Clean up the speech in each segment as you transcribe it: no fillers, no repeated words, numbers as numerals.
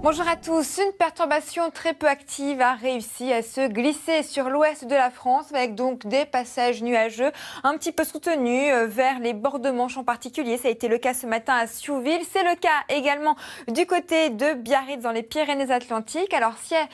Bonjour à tous. Une perturbation très peu active a réussi à se glisser sur l'ouest de la France avec donc des passages nuageux un petit peu soutenus vers les bords de Manche en particulier. Ça a été le cas ce matin à Siouville. C'est le cas également du côté de Biarritz dans les Pyrénées-Atlantiques. Alors ciel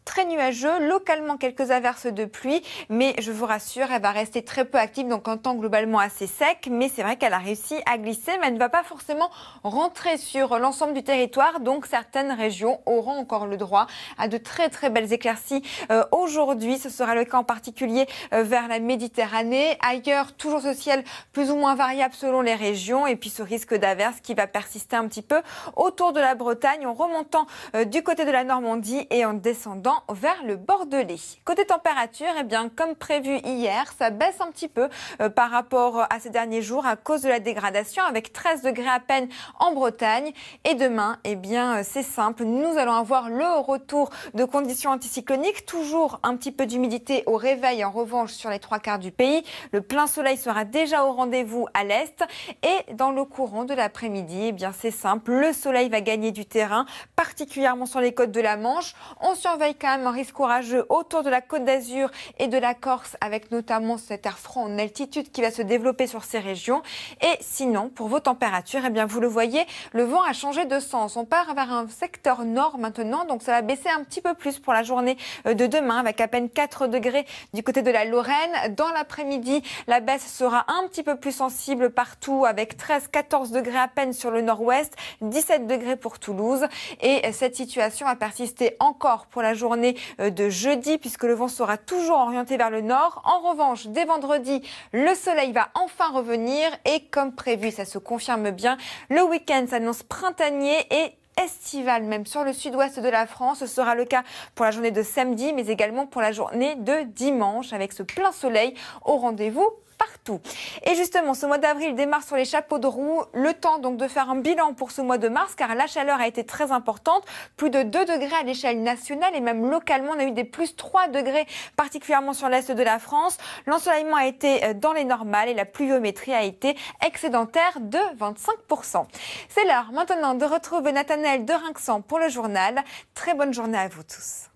très nuageux, localement quelques averses de pluie, mais je vous rassure, elle va rester très peu active, donc en temps globalement assez sec, mais c'est vrai qu'elle a réussi à glisser, mais elle ne va pas forcément rentrer sur l'ensemble du territoire, donc certaines régions auront encore le droit à de très très belles éclaircies aujourd'hui. Ce sera le cas en particulier vers la Méditerranée. Ailleurs, toujours ce ciel plus ou moins variable selon les régions, et puis ce risque d'averse qui va persister un petit peu autour de la Bretagne, en remontant du côté de la Normandie et en descendant vers le Bordelais. Côté température, eh bien, comme prévu hier, ça baisse un petit peu par rapport à ces derniers jours à cause de la dégradation, avec 13 degrés à peine en Bretagne. Et demain, eh bien, c'est simple, nous allons avoir le retour de conditions anticycloniques, toujours un petit peu d'humidité au réveil, en revanche, sur les 3/4 du pays. Le plein soleil sera déjà au rendez-vous à l'est. Et dans le courant de l'après-midi, eh bien, c'est simple, le soleil va gagner du terrain, particulièrement sur les côtes de la Manche. On surveille quand même un risque orageux autour de la Côte d'Azur et de la Corse, avec notamment cet air froid en altitude qui va se développer sur ces régions. Et sinon, pour vos températures, eh bien, vous le voyez, le vent a changé de sens. On part vers un secteur nord maintenant, donc ça va baisser un petit peu plus pour la journée de demain, avec à peine 4 degrés du côté de la Lorraine. Dans l'après-midi, la baisse sera un petit peu plus sensible partout, avec 13-14 degrés à peine sur le nord-ouest, 17 degrés pour Toulouse. Et cette situation va persister encore pour la journée de jeudi, puisque le vent sera toujours orienté vers le nord. En revanche, dès vendredi, le soleil va enfin revenir et comme prévu, ça se confirme bien, le week-end s'annonce printanier et estival même sur le sud-ouest de la France. Ce sera le cas pour la journée de samedi, mais également pour la journée de dimanche, avec ce plein soleil au rendez-vous partout. Et justement, ce mois d'avril démarre sur les chapeaux de roue. Le temps donc de faire un bilan pour ce mois de mars, car la chaleur a été très importante. Plus de 2 degrés à l'échelle nationale et même localement, on a eu des plus 3 degrés, particulièrement sur l'est de la France. L'ensoleillement a été dans les normales et la pluviométrie a été excédentaire de 25%. C'est l'heure maintenant de retrouver Nathanaël de Rinxan pour le journal. Très bonne journée à vous tous.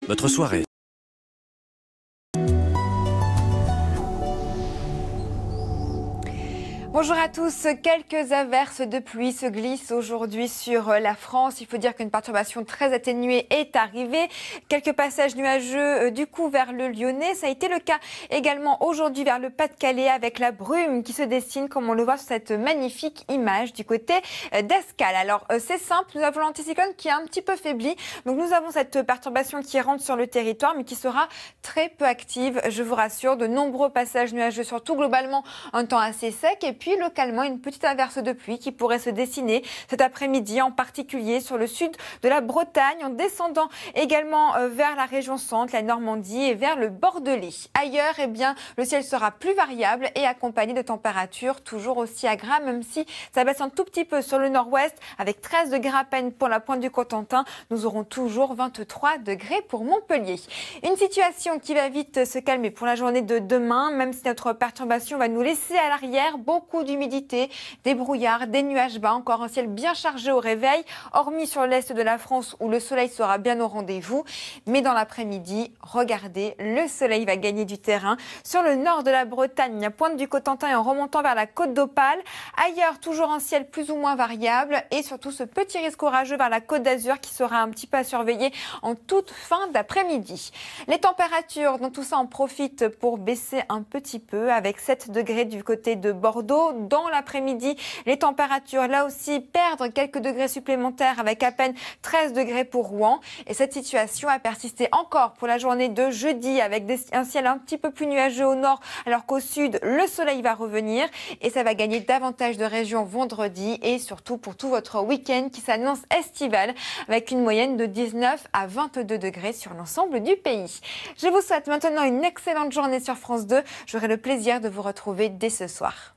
Votre soirée. Bonjour à tous. Quelques averses de pluie se glissent aujourd'hui sur la France. Il faut dire qu'une perturbation très atténuée est arrivée. Quelques passages nuageux du coup vers le Lyonnais. Ça a été le cas également aujourd'hui vers le Pas-de-Calais avec la brume qui se dessine comme on le voit sur cette magnifique image du côté d'Escales. Alors c'est simple, nous avons l'anticyclone qui est un petit peu faibli. Donc nous avons cette perturbation qui rentre sur le territoire mais qui sera très peu active. Je vous rassure, de nombreux passages nuageux, surtout globalement un temps assez sec. Et puis localement une petite averse de pluie qui pourrait se dessiner cet après-midi, en particulier sur le sud de la Bretagne, en descendant également vers la région centre, la Normandie et vers le Bordelais. Ailleurs, eh bien, le ciel sera plus variable et accompagné de températures toujours aussi agréables, même si ça baisse un tout petit peu sur le nord-ouest, avec 13 degrés à peine pour la pointe du Cotentin. Nous aurons toujours 23 degrés pour Montpellier. Une situation qui va vite se calmer pour la journée de demain, même si notre perturbation va nous laisser à l'arrière beaucoup d'humidité, des brouillards, des nuages bas, encore un ciel bien chargé au réveil, hormis sur l'est de la France où le soleil sera bien au rendez-vous. Mais dans l'après-midi, regardez, le soleil va gagner du terrain sur le nord de la Bretagne, à pointe du Cotentin et en remontant vers la côte d'Opale. Ailleurs, toujours un ciel plus ou moins variable et surtout ce petit risque orageux vers la côte d'Azur qui sera un petit peu à surveiller en toute fin d'après-midi. Les températures, dans tout ça, en profite pour baisser un petit peu avec 7 degrés du côté de Bordeaux. Dans l'après-midi, les températures, là aussi, perdent quelques degrés supplémentaires avec à peine 13 degrés pour Rouen. Et cette situation a persisté encore pour la journée de jeudi avec un ciel un petit peu plus nuageux au nord, alors qu'au sud, le soleil va revenir et ça va gagner davantage de régions vendredi et surtout pour tout votre week-end qui s'annonce estival avec une moyenne de 19 à 22 degrés sur l'ensemble du pays. Je vous souhaite maintenant une excellente journée sur France 2. J'aurai le plaisir de vous retrouver dès ce soir.